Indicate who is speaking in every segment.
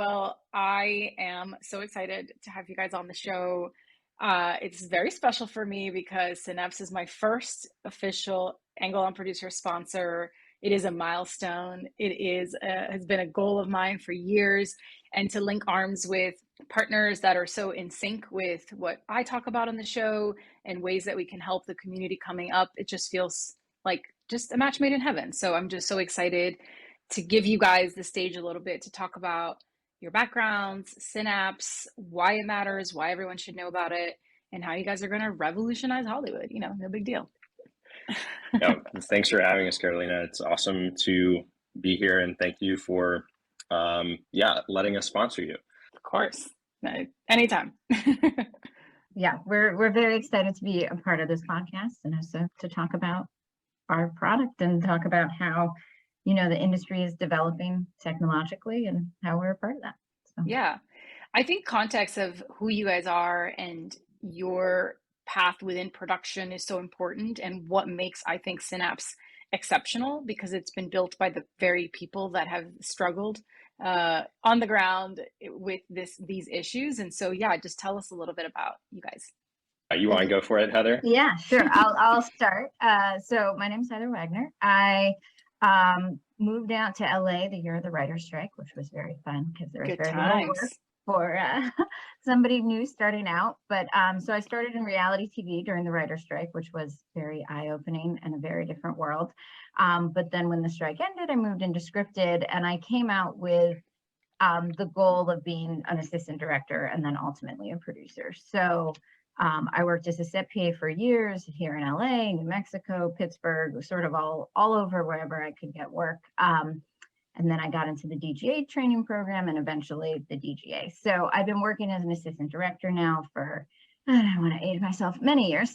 Speaker 1: Well, I am so excited to have you guys on the show. It's very special for me because Cinapse is my first official Angle on Producer sponsor. It is a milestone. Has been a goal of mine for years, and to link arms with partners that are so in sync with what I talk about on the show and ways that we can help the community coming up. It just feels like just a match made in heaven. So I'm just so excited to give you guys the stage a little bit to talk about your backgrounds, Synapse, why it matters, why everyone should know about it, and how you guys are going to revolutionize Hollywood. No big deal.
Speaker 2: Yeah, thanks for having us, Carolina. It's awesome to be here, and thank you for, letting us sponsor you.
Speaker 1: Of course, anytime.
Speaker 3: Yeah, we're very excited to be a part of this podcast and also to talk about our product and talk about how the industry is developing technologically and how we're a part of that. So.
Speaker 1: Yeah, I think context of who you guys are and your path within production is so important, and what makes, I think, Synapse exceptional, because it's been built by the very people that have struggled on the ground with these issues. And so, yeah, just tell us a little bit about you guys.
Speaker 2: You want to go for it, Heather?
Speaker 3: Yeah, sure. I'll start. So my name is Heather Wagner. I moved out to LA the year of the writer's strike, which was very fun because there was very little work for somebody new starting out. But so I started in reality TV during the writer's strike, which was very eye-opening and a very different world. But then when the strike ended, I moved into scripted, and I came out with the goal of being an assistant director and then ultimately a producer. So I worked as a set PA for years here in LA, New Mexico, Pittsburgh, sort of all over wherever I could get work. And then I got into the DGA training program and eventually the DGA. So I've been working as an assistant director now for, I don't want to age myself, many years.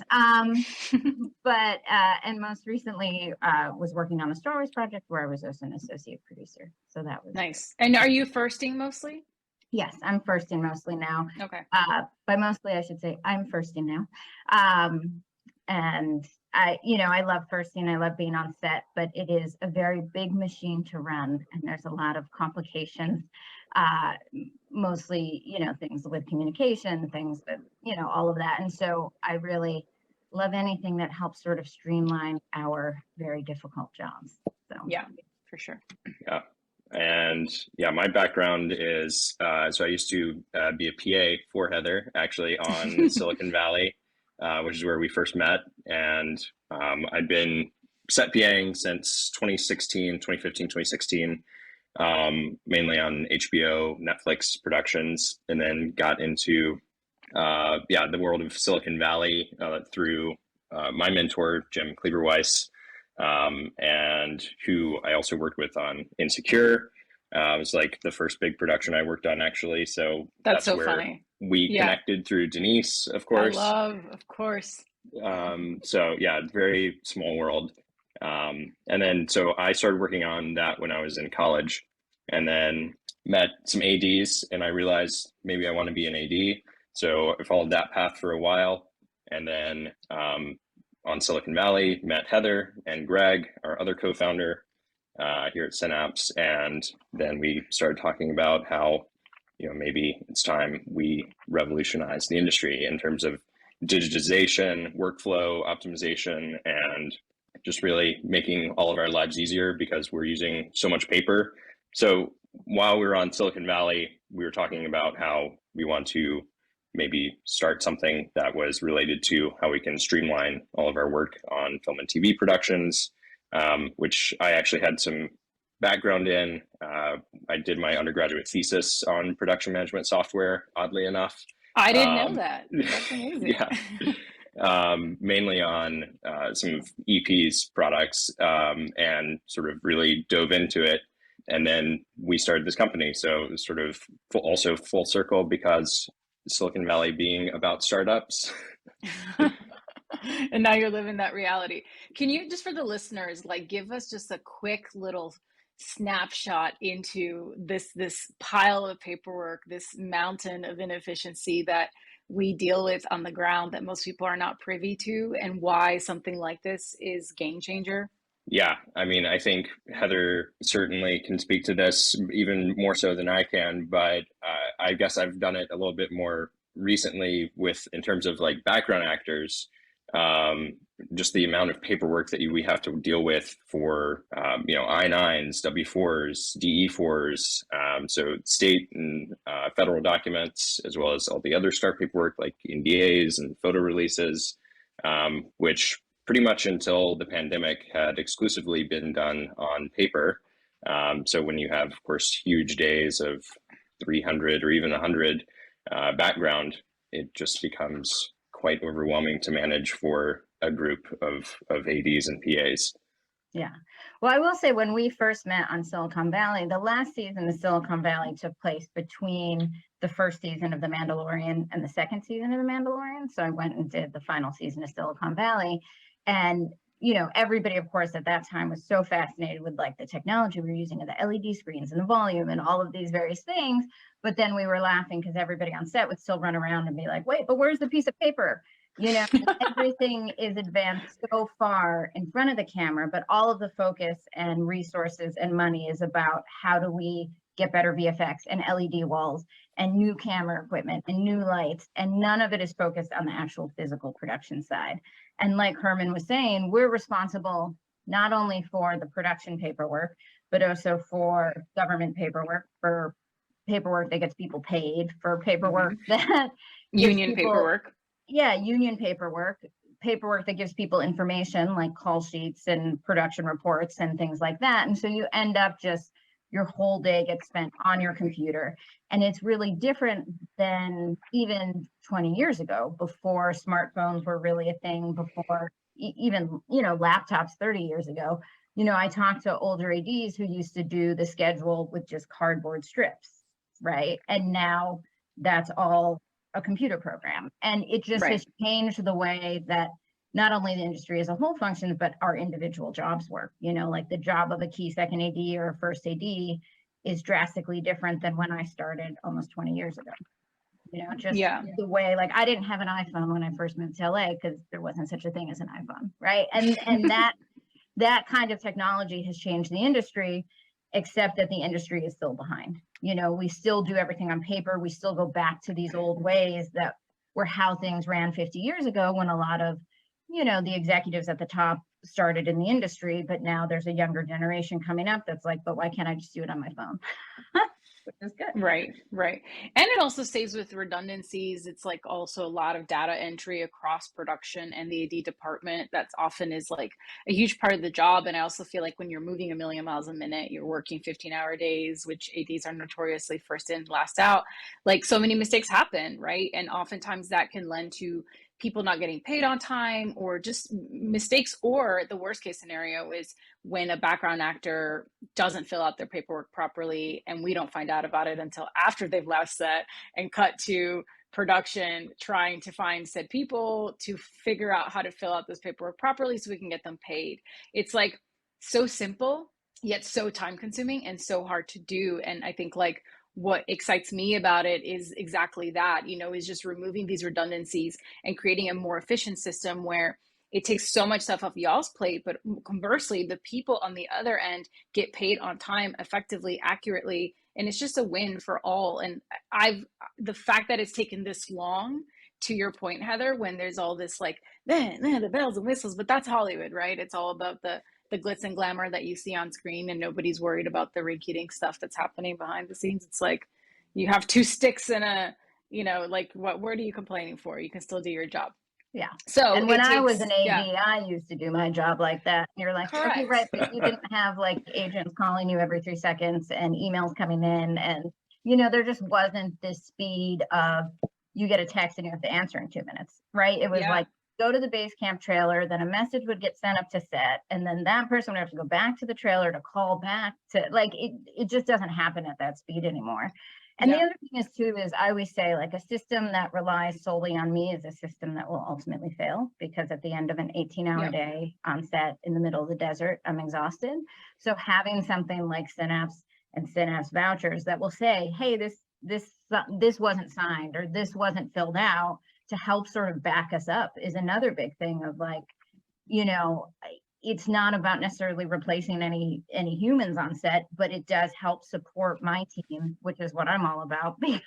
Speaker 3: But and most recently was working on a Star Wars project where I was also an associate producer. So that was
Speaker 1: nice. And are you firsting mostly?
Speaker 3: Yes, I'm firsting mostly now.
Speaker 1: Okay.
Speaker 3: By mostly, I should say I'm firsting now. And I love firsting. I love being on set, but it is a very big machine to run, and there's a lot of complications. Mostly, things with communication, things with, all of that. And so I really love anything that helps sort of streamline our very difficult jobs. So
Speaker 1: yeah, for sure.
Speaker 2: Yeah. And yeah, my background is, so I used to be a PA for Heather, actually, on Silicon Valley, which is where we first met. And I'd been set PAing since 2016, 2015, 2016, mainly on HBO, Netflix productions, and then got into, the world of Silicon Valley through my mentor, Jim Cleaver-Weiss, and who I also worked with on Insecure. It was like the first big production I worked on, actually. So
Speaker 1: that's so
Speaker 2: where
Speaker 1: funny.
Speaker 2: We connected through Denise, of course.
Speaker 1: Of course.
Speaker 2: So yeah, very small world. And then so I started working on that when I was in college, and then met some ADs, and I realized maybe I want to be an AD. So I followed that path for a while, and then on Silicon Valley, met Heather and Greg, our other co-founder here at Cinapse. And then we started talking about how, maybe it's time we revolutionize the industry in terms of digitization, workflow optimization, and just really making all of our lives easier because we're using so much paper. So while we were on Silicon Valley, we were talking about how we want to maybe start something that was related to how we can streamline all of our work on film and TV productions, which I actually had some background in. I did my undergraduate thesis on production management software, oddly enough.
Speaker 1: I didn't know that. That's amazing.
Speaker 2: Yeah. Mainly on some of EP's products, and sort of really dove into it. And then we started this company. So it was sort of also full circle because Silicon Valley being about startups.
Speaker 1: And now you're living that reality. Can you, just for the listeners, give us just a quick little snapshot into this pile of paperwork, this mountain of inefficiency that we deal with on the ground that most people are not privy to, and why something like this is game changer?
Speaker 2: Yeah, I mean, I think Heather certainly can speak to this even more so than I can, but I guess I've done it a little bit more recently with in terms of like background actors, um, just the amount of paperwork that we have to deal with for I-9s, W-4s, DE-4s, so state and federal documents, as well as all the other STAR paperwork like NDAs and photo releases, which pretty much until the pandemic had exclusively been done on paper. So when you have, of course, huge days of 300 or even 100 background, it just becomes quite overwhelming to manage for a group of ADs and PAs.
Speaker 3: Yeah. Well, I will say when we first met on Silicon Valley, the last season of Silicon Valley took place between the first season of The Mandalorian and the second season of The Mandalorian. So I went and did the final season of Silicon Valley. And, everybody, of course, at that time was so fascinated with like the technology we were using and the LED screens and the volume and all of these various things. But then we were laughing because everybody on set would still run around and be like, wait, but where's the piece of paper? Everything is advanced so far in front of the camera, but all of the focus and resources and money is about how do we get better VFX and LED walls and new camera equipment and new lights, and none of it is focused on the actual physical production side. And like Herman was saying, we're responsible not only for the production paperwork, but also for government paperwork, for paperwork that gets people paid, for paperwork that
Speaker 1: union paperwork.
Speaker 3: Yeah, union paperwork that gives people information like call sheets and production reports and things like that. And so you end up just your whole day gets spent on your computer. And it's really different than even 20 years ago, before smartphones were really a thing, before even, laptops 30 years ago. I talked to older ADs who used to do the schedule with just cardboard strips, right? And now that's all a computer program. And it just has changed the way that not only the industry as a whole functions, but our individual jobs work. Like the job of a key second AD or a first AD is drastically different than when I started almost 20 years ago. The way, like, I didn't have an iPhone when I first moved to LA because there wasn't such a thing as an iPhone, right? And that kind of technology has changed the industry, except that the industry is still behind. We still do everything on paper. We still go back to these old ways that were how things ran 50 years ago, when a lot of, the executives at the top started in the industry, but now there's a younger generation coming up that's like, but why can't I just do it on my phone? Which is good.
Speaker 1: Right. And it also saves with redundancies. It's like also a lot of data entry across production and the AD department. That's often is like a huge part of the job. And I also feel like when you're moving a million miles a minute, you're working 15-hour days, which ADs are notoriously first in, last out. Like, so many mistakes happen, right? And oftentimes that can lend to people not getting paid on time, or just mistakes. Or the worst case scenario is when a background actor doesn't fill out their paperwork properly, and we don't find out about it until after they've left set and cut to production trying to find said people to figure out how to fill out this paperwork properly so we can get them paid. It's like so simple, yet so time consuming and so hard to do. And I think like what excites me about it is exactly that, is just removing these redundancies and creating a more efficient system where it takes so much stuff off y'all's plate, but conversely, the people on the other end get paid on time, effectively, accurately, and it's just a win for all. And the fact that it's taken this long, to your point, Heather, when there's all this like, the bells and whistles, but that's Hollywood, right? It's all about the glitz and glamour that you see on screen, and nobody's worried about the rinky-dink stuff that's happening behind the scenes. It's like you have two sticks and a, like, what are you complaining for? You can still do your job.
Speaker 3: Yeah.
Speaker 1: So
Speaker 3: and when I was an AD, I used to do my job like that. You're like,
Speaker 1: correct.
Speaker 3: Okay, right, but you didn't have like agents calling you every 3 seconds and emails coming in, and there just wasn't this speed of you get a text and you have to answer in 2 minutes, right? It was like, go to the base camp trailer, then a message would get sent up to set, and then that person would have to go back to the trailer to call back to, like, it just doesn't happen at that speed anymore. And the other thing is too, is I always say, like, a system that relies solely on me is a system that will ultimately fail, because at the end of an 18-hour day on set in the middle of the desert, I'm exhausted. So having something like Cinapse and Cinapse vouchers that will say, hey, this wasn't signed, or this wasn't filled out, to help sort of back us up is another big thing of like, it's not about necessarily replacing any humans on set, but it does help support my team, which is what I'm all about, because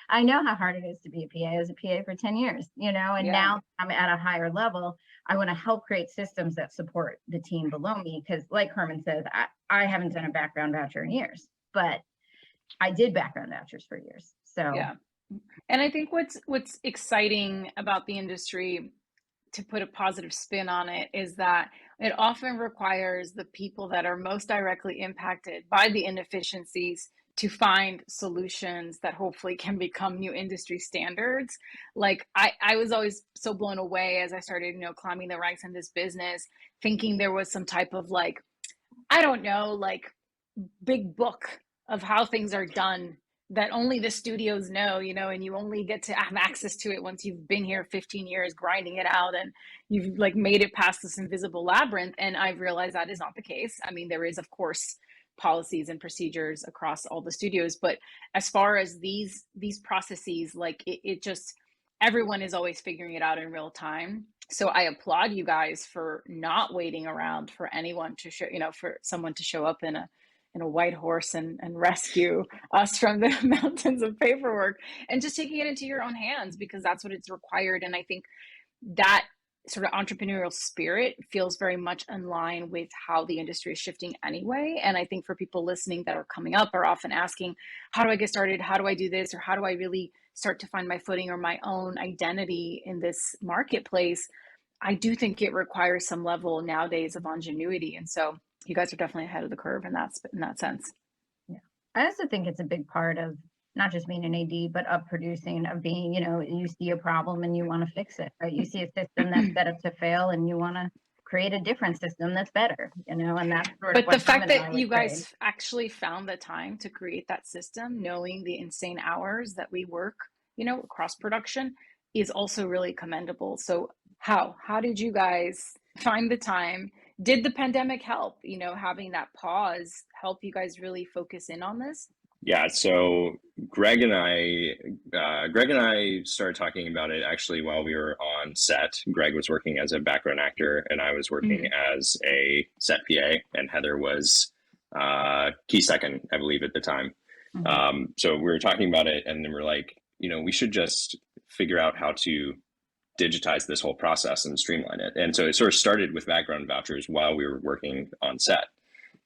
Speaker 3: I know how hard it is to be a PA. I was a PA for 10 years, and now I'm at a higher level. I want to help create systems that support the team below me, because like Herman says, I haven't done a background voucher in years, but I did background vouchers for years. So
Speaker 1: yeah. And I think what's exciting about the industry, to put a positive spin on it, is that it often requires the people that are most directly impacted by the inefficiencies to find solutions that hopefully can become new industry standards. Like I was always so blown away as I started, climbing the ranks in this business, thinking there was some type of like, I don't know, like big book of how things are done that only the studios know, and you only get to have access to it once you've been here 15 years grinding it out and you've like made it past this invisible labyrinth. And I've realized that is not the case. I mean, there is, of course, policies and procedures across all the studios, but as far as these processes, like it just, everyone is always figuring it out in real time. So I applaud you guys for not waiting around for anyone to show, for someone to show up in a white horse and rescue us from the mountains of paperwork, and just taking it into your own hands, because that's what it's required. And I think that sort of entrepreneurial spirit feels very much in line with how the industry is shifting anyway. And I think for people listening that are coming up are often asking, how do I get started? How do I do this? Or how do I really start to find my footing or my own identity in this marketplace? I do think it requires some level nowadays of ingenuity. And so you guys are definitely ahead of the curve in that sense.
Speaker 3: Yeah. I also think it's a big part of not just being an AD, but of producing, of being, you see a problem and you want to fix it, right? You see a system that's set up to fail and you want to create a different system that's better, and that's sort of
Speaker 1: But the fact that you guys actually found the time to create that system, knowing the insane hours that we work, across production, is also really commendable. So how did you guys find the time? Did the pandemic help, having that pause help you guys really focus in on this?
Speaker 2: Yeah, so Greg and I started talking about it actually while we were on set. Greg was working as a background actor, and I was working as a set PA, and Heather was key second, I believe, at the time. So we were talking about it, and then we're like, we should just figure out how to digitize this whole process and streamline it. And so it sort of started with background vouchers while we were working on set.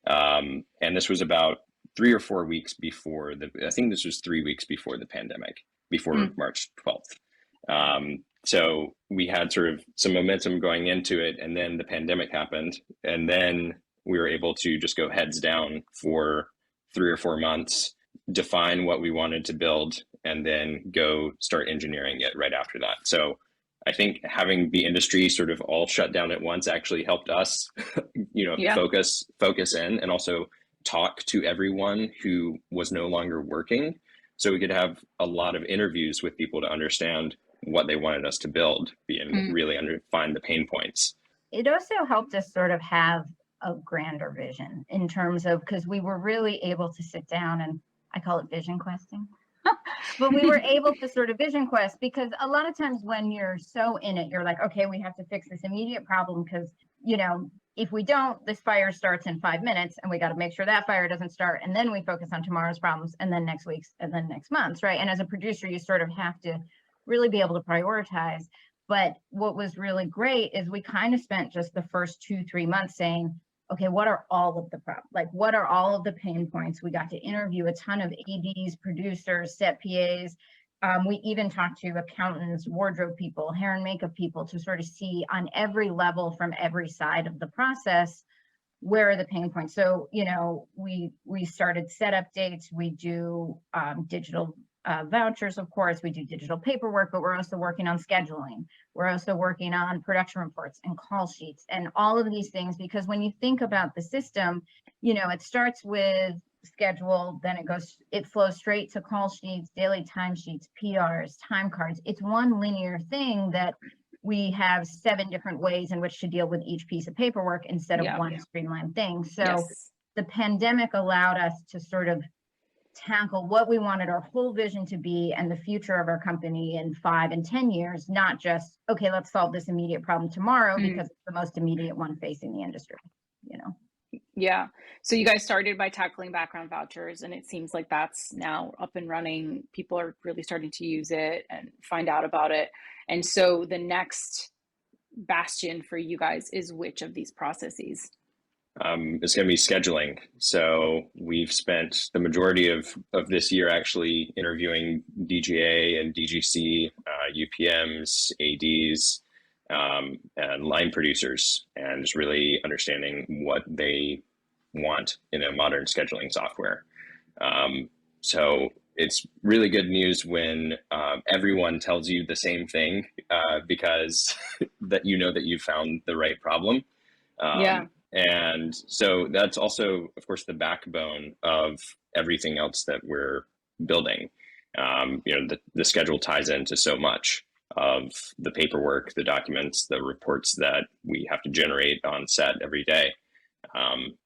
Speaker 2: And this was about 3 or 4 weeks before I think this was 3 weeks before the pandemic, before March 12th. So we had sort of some momentum going into it, and then the pandemic happened, and then we were able to just go heads down for 3 or 4 months, define what we wanted to build, and then go start engineering it right after that. So I think having the industry sort of all shut down at once actually helped us, focus in, and also talk to everyone who was no longer working. So we could have a lot of interviews with people to understand what they wanted us to build and really find the pain points.
Speaker 3: It also helped us sort of have a grander vision in terms of, because we were really able to sit down, and I call it vision questing. But we were able to sort of vision quest, because a lot of times when you're so in it, you're like, okay, we have to fix this immediate problem, because, if we don't, this fire starts in 5 minutes and we got to make sure that fire doesn't start. And then we focus on tomorrow's problems, and then next week's, and then next month's, right? And as a producer, you sort of have to really be able to prioritize. But what was really great is we kind of spent just the first 2-3 months saying, okay, what are all of the problems? Like, what are all of the pain points? We got to interview a ton of ADs, producers, set PAs. We even talked to accountants, wardrobe people, hair and makeup people, to sort of see on every level from every side of the process, where are the pain points? So, we started set updates. We do digital vouchers, of course. We do digital paperwork, but we're also working on scheduling. We're also working on production reports and call sheets and all of these things, because when you think about the system, it starts with schedule, then it flows straight to call sheets, daily time sheets, PRs, time cards. It's one linear thing that we have 7 different ways in which to deal with each piece of paperwork instead of one streamlined thing. So the pandemic allowed us to sort of tackle what we wanted our whole vision to be and the future of our company in 5 and 10 years, not just, okay, let's solve this immediate problem tomorrow because it's the most immediate one facing the industry, you know?
Speaker 1: Yeah. So you guys started by tackling background vouchers, and it seems like that's now up and running. People are really starting to use it and find out about it. And so the next bastion for you guys is which of these processes?
Speaker 2: It's going to be scheduling. So we've spent the majority of this year actually interviewing DGA and DGC, UPMs, ADs, and line producers, and just really understanding what they want in a modern scheduling software. So it's really good news when everyone tells you the same thing, because that you know that you found the right problem.
Speaker 1: Yeah.
Speaker 2: And so that's also, of course, the backbone of everything else that we're building. The schedule ties into so much of the paperwork, the documents, the reports that we have to generate on set every day.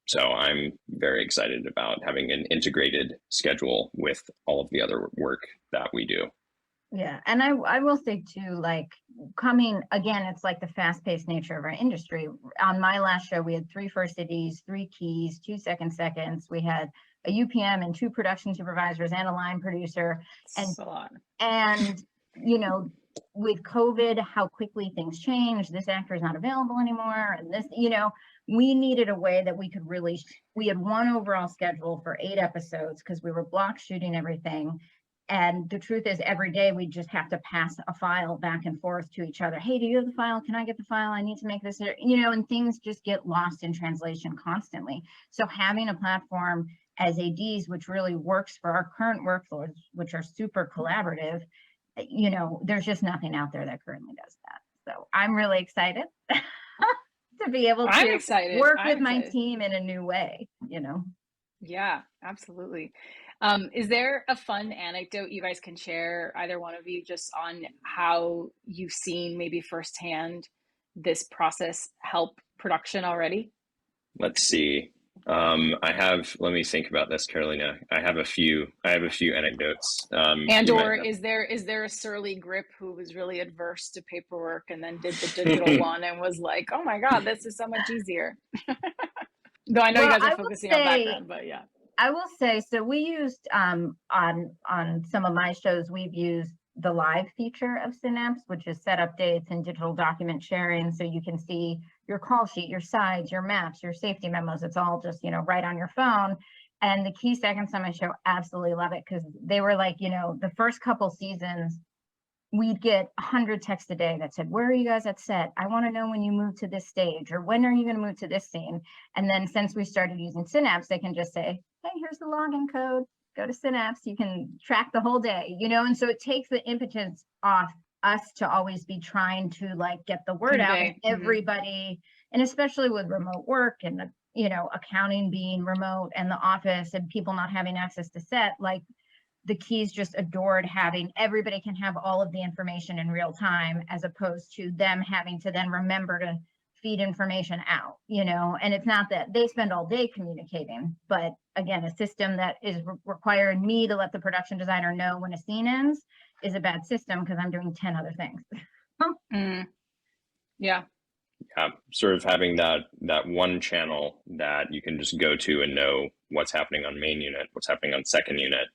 Speaker 2: So I'm very excited about having an integrated schedule with all of the other work that we do.
Speaker 3: Yeah, and I will say too, like coming again, it's like the fast-paced nature of our industry. On my last show, we had 3 first ADs, 3 keys, 2 second seconds. We had a UPM and 2 production supervisors and a line producer. And
Speaker 1: That's a lot.
Speaker 3: And you know, with COVID, how quickly things change. This actor is not available anymore, and this, you know, we needed a way that we could really. We had one overall schedule for 8 episodes because we were block shooting everything. And the truth is, every day we just have to pass a file back and forth to each other. Hey, do you have the file? Can I get the file? I need to make this, you know, and things just get lost in translation constantly. So having a platform as ADs, which really works for our current workflows, which are super collaborative, you know, there's just nothing out there that currently does that. So I'm really excited to be able to work with my team in a new way, you know?
Speaker 1: Yeah, absolutely. Is there a fun anecdote you guys can share, either one of you, just on how you've seen maybe firsthand this process help production already?
Speaker 2: Let's see. Let me think about this, Carolina. I have a few anecdotes.
Speaker 1: Or is there a surly grip who was really adverse to paperwork and then did the digital one and was like, oh my God, this is so much easier. Though I know you guys are focusing on background, but yeah.
Speaker 3: I will say, so we used on some of my shows, we've used the live feature of Cinapse, which is set updates and digital document sharing. So you can see your call sheet, your sides, your maps, your safety memos. It's all just, you know, right on your phone. And the key seconds on my show, absolutely love it, because they were like, you know, the first couple seasons, we'd get 100 texts a day that said, where are you guys at set? I want to know when you move to this stage, or when are you going to move to this scene? And then since we started using Cinapse, they can just say, hey, here's the login code, go to Cinapse, you can track the whole day, you know? And so it takes the impetus off us to always be trying to like get the word out, and everybody, and especially with remote work and, you know, accounting being remote and the office and people not having access to set, like the keys just adored having everybody can have all of the information in real time, as opposed to them having to then remember to feed information out, you know. And it's not that they spend all day communicating, but again, a system that is requiring me to let the production designer know when a scene ends is a bad system, because I'm doing 10 other things.
Speaker 1: Yeah.
Speaker 2: Sort of having that one channel that you can just go to and know what's happening on main unit, what's happening on second unit.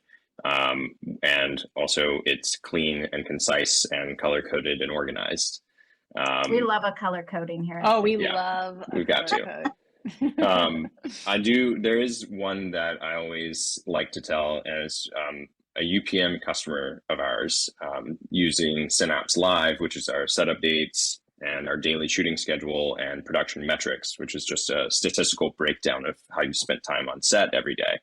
Speaker 2: And also it's clean and concise and color coded and organized.
Speaker 3: We love a color coding here.
Speaker 1: Oh, we've got to.
Speaker 2: There is one that I always like to tell, as a UPM customer of ours, using Cinapse Live, which is our setup dates and our daily shooting schedule and production metrics, which is just a statistical breakdown of how you spent time on set every day.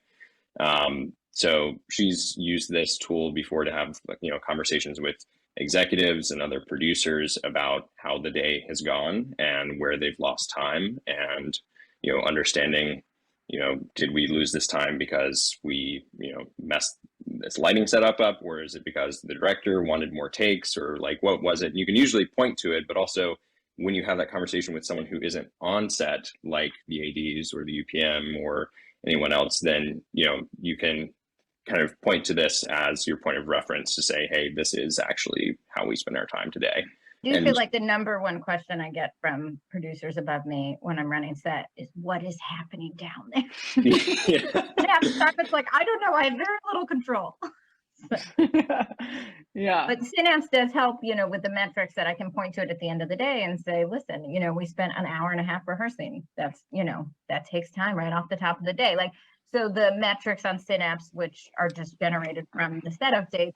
Speaker 2: So she's used this tool before to have, you know, conversations with executives and other producers about how the day has gone and where they've lost time, and, you know, understanding, you know, did we lose this time because we, you know, messed this lighting setup up, or is it because the director wanted more takes, or like, what was it? You can usually point to it, but also when you have that conversation with someone who isn't on set, like the ADs or the UPM or anyone else, then, you know, you can kind of point to this as your point of reference to say, hey, this is actually how we spend our time today.
Speaker 3: Do you feel like the number one question I get from producers above me when I'm running set is, what is happening down there? And half the time it's like, I don't know, I have very little control.
Speaker 1: Yeah.
Speaker 3: But Synapse does help, with the metrics that I can point to it at the end of the day and say, listen, we spent an hour and a half rehearsing. That's, that takes time right off the top of the day. Like, so the metrics on Synapse, which are just generated from the set updates,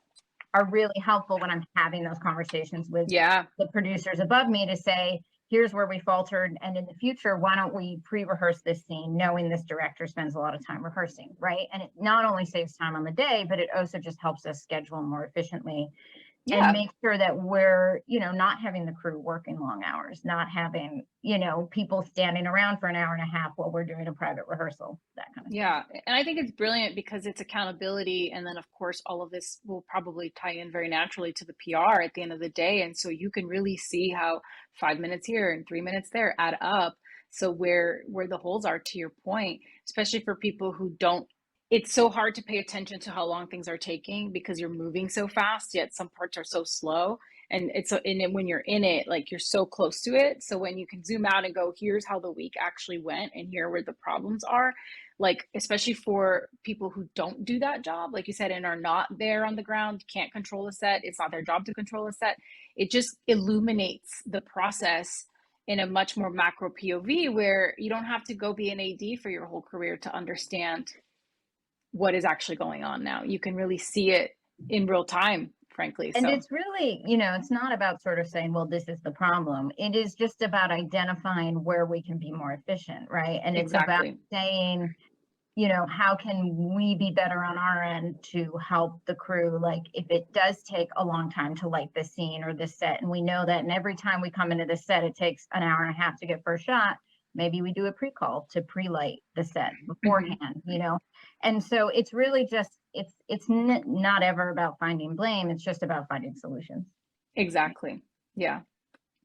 Speaker 3: are really helpful when I'm having those conversations with the producers above me to say, here's where we faltered. And in the future, why don't we pre-rehearse this scene, knowing this director spends a lot of time rehearsing, right? And it not only saves time on the day, but it also just helps us schedule more efficiently and make sure that we're, not having the crew working long hours, not having, people standing around for an hour and a half while we're doing a private rehearsal, that kind of thing.
Speaker 1: Yeah. And I think it's brilliant because it's accountability. And then of course, all of this will probably tie in very naturally to the PR at the end of the day. And so you can really see how 5 minutes here and 3 minutes there add up. So where the holes are, to your point, especially for people who don't, it's so hard to pay attention to how long things are taking because you're moving so fast, yet some parts are so slow. And when you're in it, like you're so close to it. So when you can zoom out and go, here's how the week actually went and here where the problems are, like, especially for people who don't do that job, like you said, and are not there on the ground, can't control a set. It's not their job to control a set. It just illuminates the process in a much more macro POV where you don't have to go be an AD for your whole career to understand what is actually going on now. You can really see it in real time, frankly.
Speaker 3: And it's really, it's not about sort of saying, well, this is the problem. It is just about identifying where we can be more efficient, right? And it's about saying, how can we be better on our end to help the crew? Like if it does take a long time to light the scene or the set, and we know that, and every time we come into the set, it takes an hour and a half to get first shot. Maybe we do a pre-call to pre-light the set beforehand, And so it's really just, it's not ever about finding blame. It's just about finding solutions.
Speaker 1: Exactly. Yeah.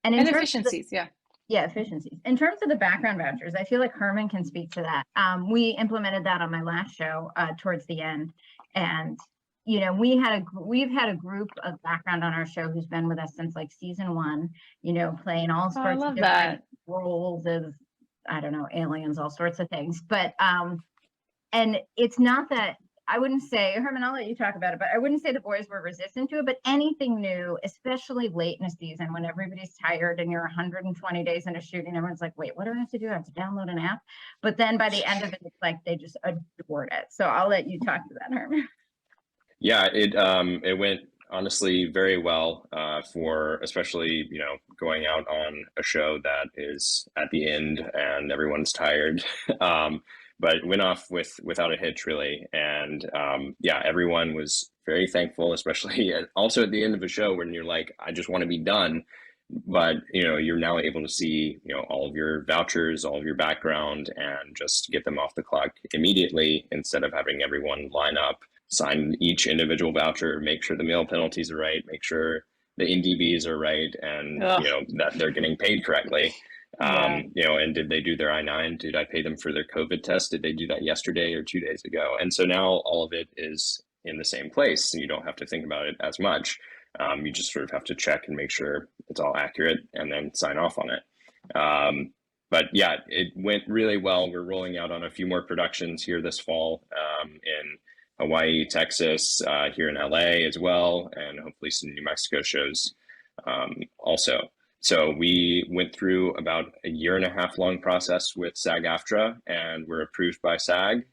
Speaker 3: And
Speaker 1: efficiencies.
Speaker 3: Yeah, efficiencies. In terms of the background vouchers, I feel like Herman can speak to that. We implemented that on my last show towards the end. And, we've had a group of background on our show who's been with us since like season 1, playing all sorts of different roles as, I don't know, aliens, all sorts of things. But, and it's not that, I wouldn't say, Herman, I'll let you talk about it, but I wouldn't say the boys were resistant to it, but anything new, especially late in a season when everybody's tired and you're 120 days into shooting, everyone's like, wait, what do I have to do? I have to download an app. But then by the end of it, it's like they just adored it. So I'll let you talk to that, Herman.
Speaker 2: Yeah, it went honestly very well for especially, going out on a show that is at the end and everyone's tired. But it went off without a hitch, really. And everyone was very thankful, especially also at the end of a show when you're like, I just want to be done. But, you're now able to see, all of your vouchers, all of your background, and just get them off the clock immediately instead of having everyone line up, sign each individual voucher, make sure the meal penalties are right, make sure the NDVs are right, and, that they're getting paid correctly. And did they do their I-9? Did I pay them for their COVID test? Did they do that yesterday or 2 days ago? And so now all of it is in the same place and you don't have to think about it as much. You just sort of have to check and make sure it's all accurate and then sign off on it. But yeah, it went really well. We're rolling out on a few more productions here this fall in Hawaii, Texas, here in LA as well, and hopefully some New Mexico shows also. So we went through about a 1.5 year long process with SAG-AFTRA, and we're approved by SAG.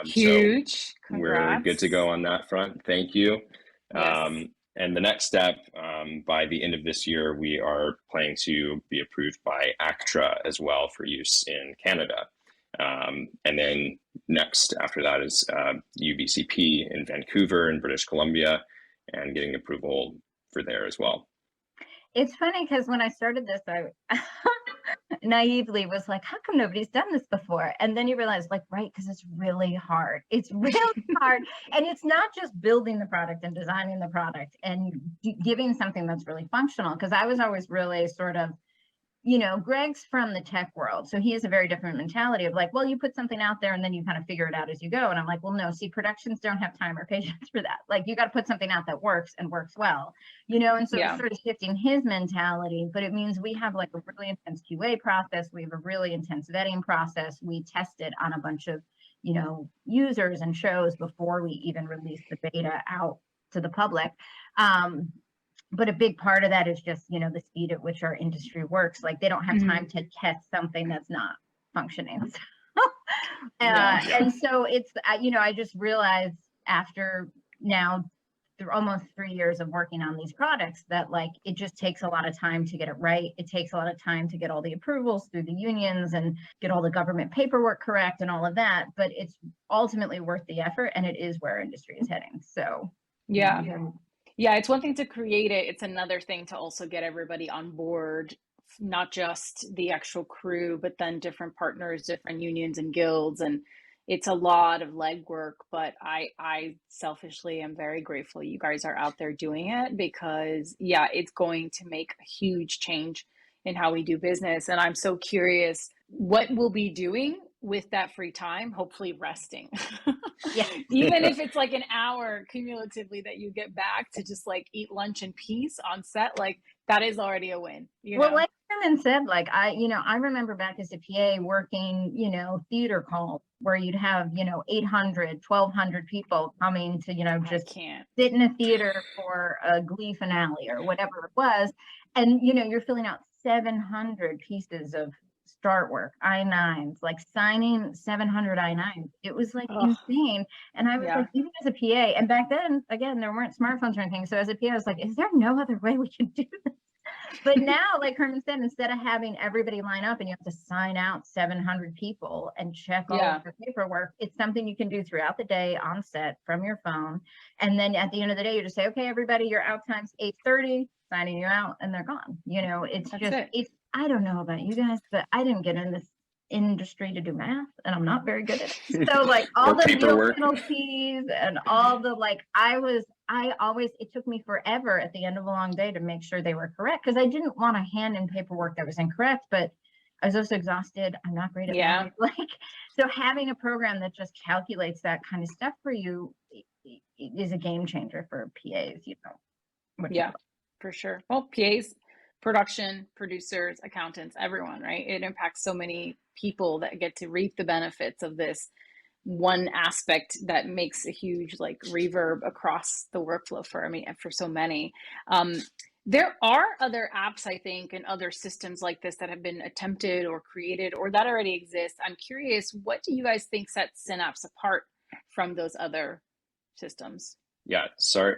Speaker 1: Huge.
Speaker 2: So we're good to go on that front. Thank you.
Speaker 1: Yes.
Speaker 2: And the next step, by the end of this year, we are planning to be approved by ACTRA as well for use in Canada. And then next after that is UBCP in Vancouver in British Columbia, and getting approval for there as well.
Speaker 3: It's funny because when I started this, I naively was like, how come nobody's done this before? And then you realize, like, right, because it's really hard. It's really hard. And it's not just building the product and designing the product and giving something that's really functional. Because I was always really sort of, you know, Greg's from the tech world, so he has a very different mentality of like, well, you put something out there and then you kind of figure it out as you go. And I'm like, well, no, see, productions don't have time or patience for that. Like, you got to put something out that works and works well, you know. And so it's sort of shifting his mentality, but it means we have like a really intense QA process. We have a really intense vetting process. We test it on a bunch of, you know, users and shows before we even release the beta out to the public. But a big part of that is just, you know, the speed at which our industry works. Like, they don't have time to test something that's not functioning. And so it's, you know, I just realized after now almost 3 years of working on these products that like it just takes a lot of time to get it right. It takes a lot of time to get all the approvals through the unions and get all the government paperwork correct and all of that. But it's ultimately worth the effort, and it is where our industry is heading. So
Speaker 1: yeah, it's one thing to create it. It's another thing to also get everybody on board, not just the actual crew, but then different partners, different unions and guilds. And it's a lot of legwork, but I selfishly am very grateful you guys are out there doing it, because yeah, it's going to make a huge change in how we do business. And I'm so curious what we'll be doing with that free time, hopefully resting. Even if it's like an hour cumulatively that you get back to just like eat lunch in peace on set, like that is already a win.
Speaker 3: Well, like Herman said, like I remember back as a PA working, you know, theater calls where you'd have, you know, 800, 1,200 people coming to, you know, just sit in a theater for a Glee finale or whatever it was. And, you know, you're filling out 700 pieces of start work, I-9s, like signing 700 I-9s. It was like insane. And I was like, even as a PA, and back then, again, there weren't smartphones or anything. So as a PA, I was like, is there no other way we can do this? But now, like Herman said, instead of having everybody line up and you have to sign out 700 people and check all of the paperwork, it's something you can do throughout the day on set from your phone. And then at the end of the day, you just say, okay, everybody, your out time's 8:30, signing you out, and they're gone. You know, it's it's, I don't know about you guys, but I didn't get in this industry to do math, and I'm not very good at it. So like all the meal penalties and all the like, it took me forever at the end of a long day to make sure they were correct, because I didn't want to hand in paperwork that was incorrect, but I was also exhausted. I'm not great at math. Like, so having a program that just calculates that kind of stuff for you is a game changer for PAs, you know.
Speaker 1: For sure. Well, PAs, production, producers, accountants, everyone, right? It impacts so many people that get to reap the benefits of this one aspect that makes a huge like reverb across the workflow for so many. There are other apps, I think, and other systems like this that have been attempted or created or that already exist. I'm curious, what do you guys think sets Cinapse apart from those other systems?
Speaker 2: Yeah, sorry,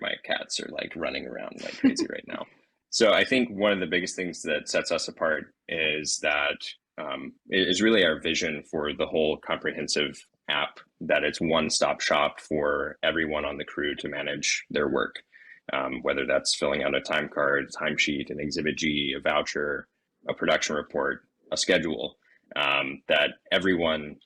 Speaker 2: my cats are like running around like crazy right now. So I think one of the biggest things that sets us apart is that it is really our vision for the whole comprehensive app, that it's one-stop shop for everyone on the crew to manage their work, whether that's filling out a time card, timesheet, an Exhibit G, a voucher, a production report, a schedule, that everyone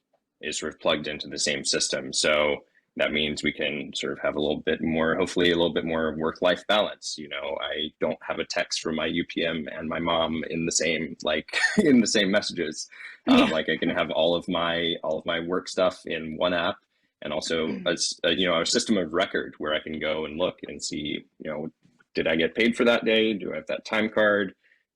Speaker 2: is sort of plugged into the same system. So that means we can sort of have hopefully a little bit more work-life balance. You know, I don't have a text from my UPM and my mom in the same, like in the same messages. Like I can have all of my work stuff in one app, and also a system of record where I can go and look and see, you know, did I get paid for that day? Do I have that time card?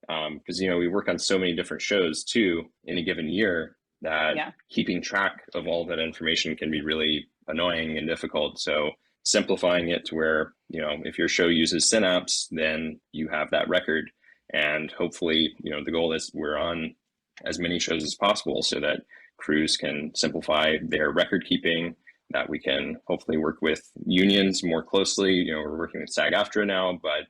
Speaker 2: Because, you know, we work on so many different shows too in a given year that keeping track of all that information can be really annoying and difficult. So simplifying it to where, you know, if your show uses Cinapse, then you have that record. And hopefully, you know, the goal is we're on as many shows as possible so that crews can simplify their record keeping, that we can hopefully work with unions more closely. You know, we're working with SAG-AFTRA now, but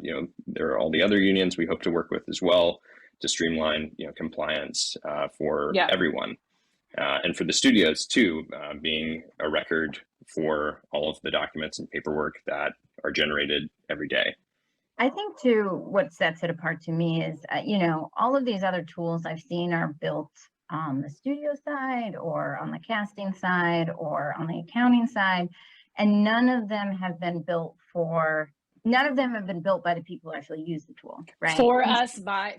Speaker 2: you know, there are all the other unions we hope to work with as well to streamline, you know, compliance for everyone. And for the studios too, being a record for all of the documents and paperwork that are generated every day.
Speaker 3: I think too, what sets it apart to me is, you know, all of these other tools I've seen are built on the studio side or on the casting side or on the accounting side, and none of them have been built for none of them have been built by the people who actually use the tool, right?
Speaker 1: For us, by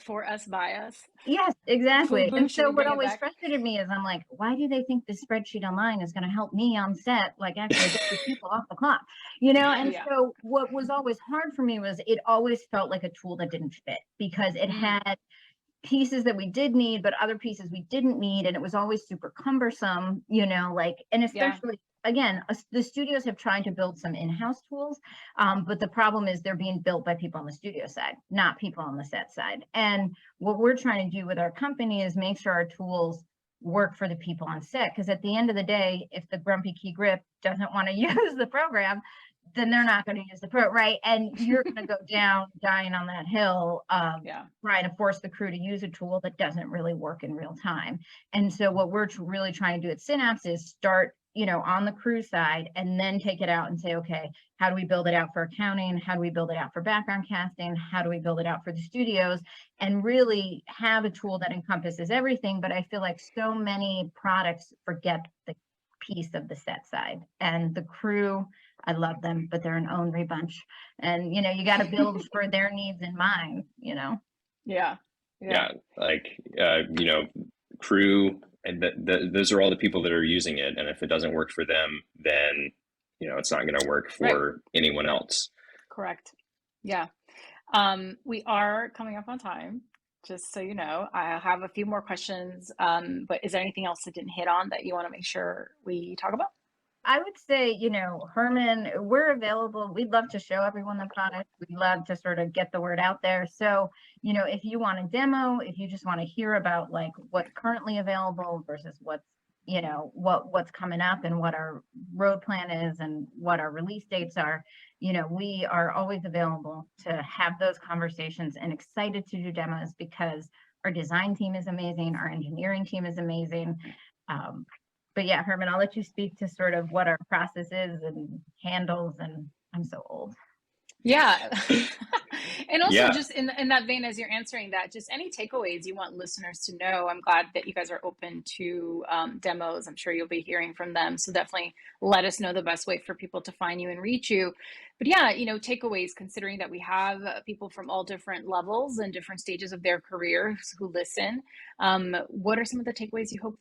Speaker 1: us.
Speaker 3: Yes, exactly.
Speaker 1: Food booth,
Speaker 3: And
Speaker 1: should
Speaker 3: so
Speaker 1: we
Speaker 3: what
Speaker 1: bring it
Speaker 3: always
Speaker 1: back?
Speaker 3: frustrated me is I'm like, why do they think this spreadsheet online is going to help me on set, like actually get the people off the clock, you know? And
Speaker 1: Yeah.
Speaker 3: so what was always hard for me was it always felt like a tool that didn't fit because it had pieces that we did need, but other pieces we didn't need. And it was always super cumbersome, you know, like, and
Speaker 1: Yeah.
Speaker 3: especially again, the studios have tried to build some in-house tools, but the problem is they're being built by people on the studio side, not people on the set side. And what we're trying to do with our company is make sure our tools work for the people on set. Because at the end of the day, if the grumpy key grip doesn't want to use the program, then they're not going to use the pro, right? And you're going to go down dying on that hill of trying to force the crew to use a tool that doesn't really work in real time. And so what we're really trying to do at Cinapse is start, you know, on the crew side and then take it out and say, okay, how do we build it out for accounting? How do we build it out for background casting? How do we build it out for the studios? And really have a tool that encompasses everything. But I feel like so many products forget the piece of the set side and the crew. I love them, but they're an ornery bunch. And, you know, you got to build for their needs in mind, you know?
Speaker 1: Yeah.
Speaker 2: Like, you know, crew, and those are all the people that are using it. And if it doesn't work for them, then, you know, it's not going to work for anyone else.
Speaker 1: Correct. Yeah. We are coming up on time, just so you know. I have a few more questions, but is there anything else that didn't hit on that you want to make sure we talk about?
Speaker 3: I would say, you know, Herman, we're available. We'd love to show everyone the product. We'd love to sort of get the word out there. So, you know, if you want a demo, if you just want to hear about like what's currently available versus what's, you know, what's coming up and what our road plan is and what our release dates are, you know, we are always available to have those conversations and excited to do demos because our design team is amazing. Our engineering team is amazing. But yeah, Herman, I'll let you speak to sort of what our process is and handles, and I'm so old.
Speaker 1: Yeah. And also just in that vein, as you're answering that, just any takeaways you want listeners to know. I'm glad that you guys are open to demos. I'm sure you'll be hearing from them. So definitely let us know the best way for people to find you and reach you. But yeah, you know, takeaways, considering that we have people from all different levels and different stages of their careers who listen. What are some of the takeaways you hope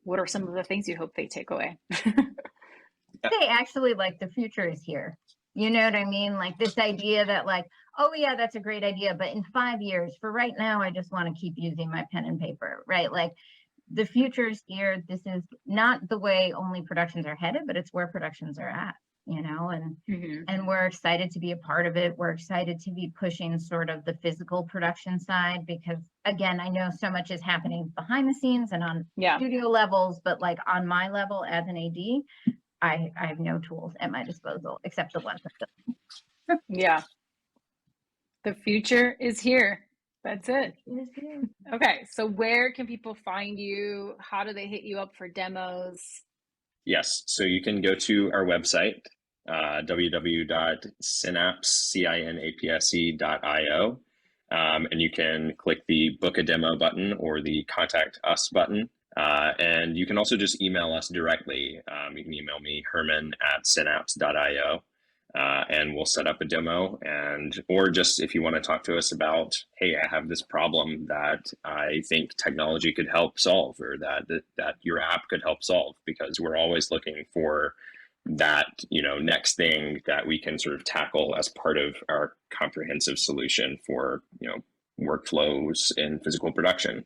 Speaker 1: what are some of the things you hope they take away?
Speaker 3: They actually like the future is here. You know what I mean? Like this idea that like, oh yeah, that's a great idea. But in 5 years, for right now, I just want to keep using my pen and paper, right? Like the future is here. This is not the way only productions are headed, but it's where productions are at, you know, and we're excited to be a part of it. We're excited to be pushing sort of the physical production side because again, I know so much is happening behind the scenes and on studio levels, but like on my level as an AD, I have no tools at my disposal except the ones that
Speaker 1: Yeah. The future is here. That's it. Okay. So where can people find you? How do they hit you up for demos?
Speaker 2: Yes. So you can go to our website, www.cinapse.io. And you can click the book a demo button or the contact us button. And you can also just email us directly. You can email me, herman@cinapse.io. And we'll set up a demo, or just if you want to talk to us about, hey, I have this problem that I think technology could help solve, or that your app could help solve, because we're always looking for that, you know, next thing that we can sort of tackle as part of our comprehensive solution for, you know, workflows in physical production.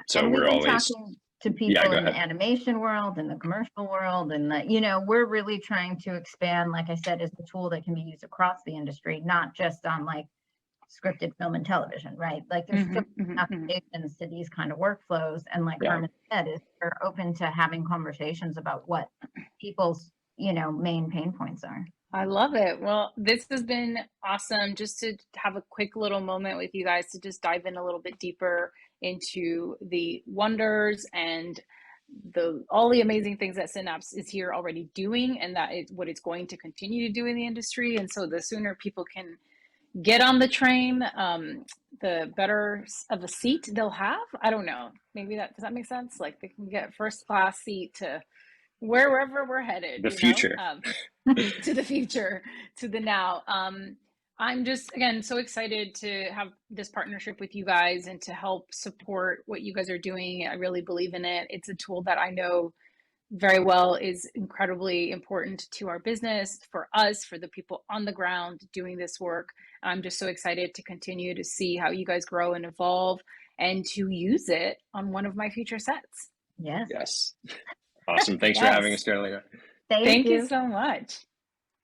Speaker 2: So
Speaker 3: and
Speaker 2: we're always
Speaker 3: talking to people in the animation world and the commercial world, and the, you know, we're really trying to expand, like I said, as a tool that can be used across the industry, not just on like scripted film and television, right? Like there's so many applications to these kind of workflows, and like Herman said, is we're open to having conversations about what people's, you know, main pain points are.
Speaker 1: I love it. Well, this has been awesome, just to have a quick little moment with you guys to just dive in a little bit deeper into the wonders and all the amazing things that Cinapse is here already doing, and that is what it's going to continue to do in the industry. And so the sooner people can get on the train, the better of a seat they'll have. I don't know. Maybe does that make sense? Like they can get first class seat to wherever we're headed,
Speaker 2: The future.
Speaker 1: To the future, to the now. I'm just, again, so excited to have this partnership with you guys and to help support what you guys are doing. I really believe in it. It's a tool that I know very well is incredibly important to our business, for us, for the people on the ground doing this work. I'm just so excited to continue to see how you guys grow and evolve and to use it on one of my future sets.
Speaker 3: Yes.
Speaker 2: Yes. Awesome. Thanks for having us, Carolina.
Speaker 3: Thank
Speaker 1: you
Speaker 3: you
Speaker 1: so much.